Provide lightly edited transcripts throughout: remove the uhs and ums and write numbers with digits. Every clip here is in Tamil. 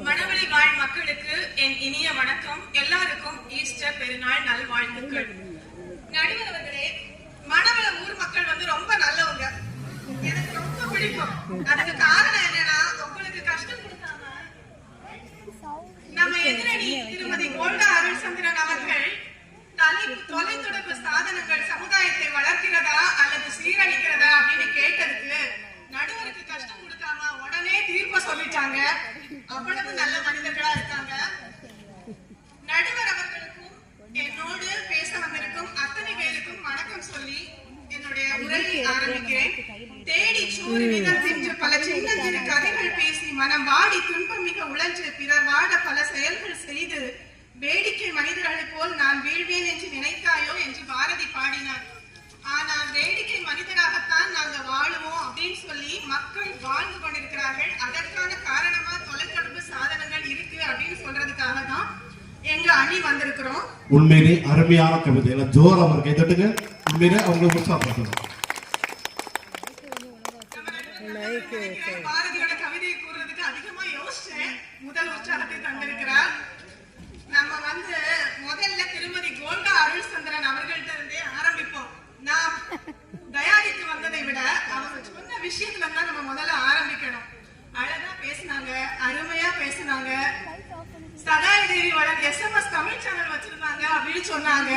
மணவெளி வாழ் மக்களுக்கு என் இனிய வணக்கம். எல்லாருக்கும் ஈஸ்டர் பெருநாள் நல்வாழ்த்துக்கள். நடுவர் அவர்களே, மணவள ஊர் மக்கள் ரொம்ப நல்லவங்க, எனக்கு ரொம்ப பிடிக்கும். அதுக்கு காரணம் என்னன்னா, உங்களுக்கு கஷ்டம் கொடுக்காம நம்ம எதிரணி திருமதி கோல்டா அருள்சந்திரன் அவர்கள் தொலைத்தொடர்பு சாதனங்கள் சமுதாயத்தை வளர்க்கிறதா அல்லது சீரழிக்கிறதா அப்படின்னு கேட்டதுக்கு நடுவருக்கு கஷ்டம் கொடுக்காம உடனே தீர்ப்ப சொல்லிட்டாங்க. அவ்வளவு நல்ல மனிதர்களா இருக்காங்க. நடுவர் அவர்களுக்கும் என்னோடு பேச வந்திருக்கும் அத்தனை பேருக்கும் வணக்கம் சொல்லி என்னுடைய உரையை ஆரம்பிக்கிறேன். தேடி சோறு விதம் சென்று பல சின்னஞ்சிறு கதைகள் பேசி மனம் வாடி துன்பம் மிக உழன்று பிறர் வாட பல செயல்கள் செய்து வேடிக்கை மனிதர்களை போல் நான் வீழ்வேன் என்று நினைத்தாயோ என்று பாரதி பாடினார். ஆனால் வேடிக்கை மனிதராகத்தான் நாங்க வாழுவோம் அப்படின்னு சொல்லி மக்கள் வாழ்ந்து கொண்டிருக்கிறார்கள். அதற்கான காரணமா தொலைத்தொடர்பு சாதனங்கள் இருக்கு அப்படின்னு சொல்றதுக்காக தான் எங்க அணி வந்திருக்கிறோம். உண்மையிலே அருமையான கவிதை, எல்லாம் ஜோர் அவர் கைதட்டுங்க. உண்மையிலே அவங்களுக்கு உற்சாகப்படுத்தணும். பாரதியோட கவிதையை கூறுறதுக்கு அதிகமா யோசிச்சேன். முதல் உற்சாகத்தை தந்திருக்கிறார். நம்ம முதல்ல திருமதி கோல்டா அருள்சந்திரன் அவர்கள்ட்ட இருந்தே ஆரம்பிப்போம். நாம் தயாரித்து வந்ததை விட அவங்க சொன்ன விஷயத்துல தான் நம்ம முதல்ல ஆரம்பிக்கணும். அழகா பேசினாங்க, அருமையா பேசினாங்க. சகாய தேவி வளர் SMS தமிழ் சேனல் வச்சிருந்தாங்க அப்படின்னு சொன்னாங்க.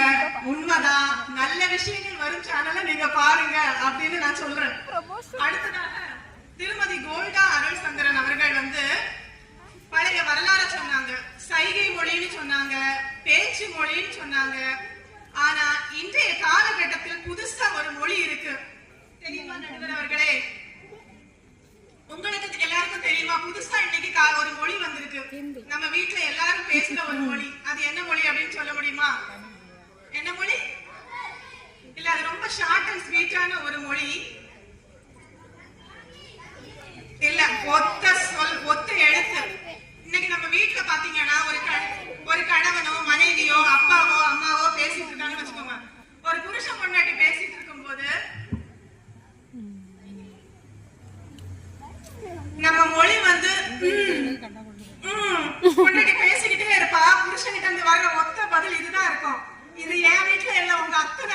உண்மைதான், நல்ல விஷயங்கள் வரும் சேனலை நீங்க பாருங்க அப்படின்னு நான் சொல்றேன். அடுத்ததாக திருமதி கோல்டா அருள்சந்திரன் அவர்கள் பழைய வரலாறு சொன்னாங்க, சைகை மொழின்னு சொன்னாங்க, பேச்சு மொழின்னு சொன்னாங்க. ஆனா இன்றைய காலகட்டத்தில் புதுசா ஒரு மொழி இருக்கு, தெரியுமா நடுவர் அவர்களே? உங்களுக்கு எல்லாருக்கும் தெரியுமா? புதுசா இன்னைக்கு ஒரு மொழி வந்திருக்கு. நம்ம வீட்டுல எல்லாரும் பேசுற ஒரு மொழி. அது என்ன மொழி அப்படின்னு சொல்ல முடியுமா? என்ன மொழி? இல்ல, அது ரொம்ப ஷார்ட் அண்ட் ஸ்வீட்டான ஒரு மொழி. இல்ல, ஒத்த எழுத்து. இன்னைக்கு நம்ம வீட்டுல பாத்தீங்கன்னா ஒரு கணவனோ மனைவியோ அப்பாவோ அம்மாவோ பேசிட்டு இருக்காங்கன்னு வச்சுக்கோங்க. ஒரு புருஷன் பொண்டாட்டி பேசிட்டு இருக்கும் போது நம்ம மொழி பொண்டாட்டி பேசிக்கிட்டே இருப்பா, புருஷன்கிட்ட இருந்து வர்ற ஒத்த பதில் இதுதான் இருக்கும். இது என் வீட்டுல இல்ல, உங்க அத்தனை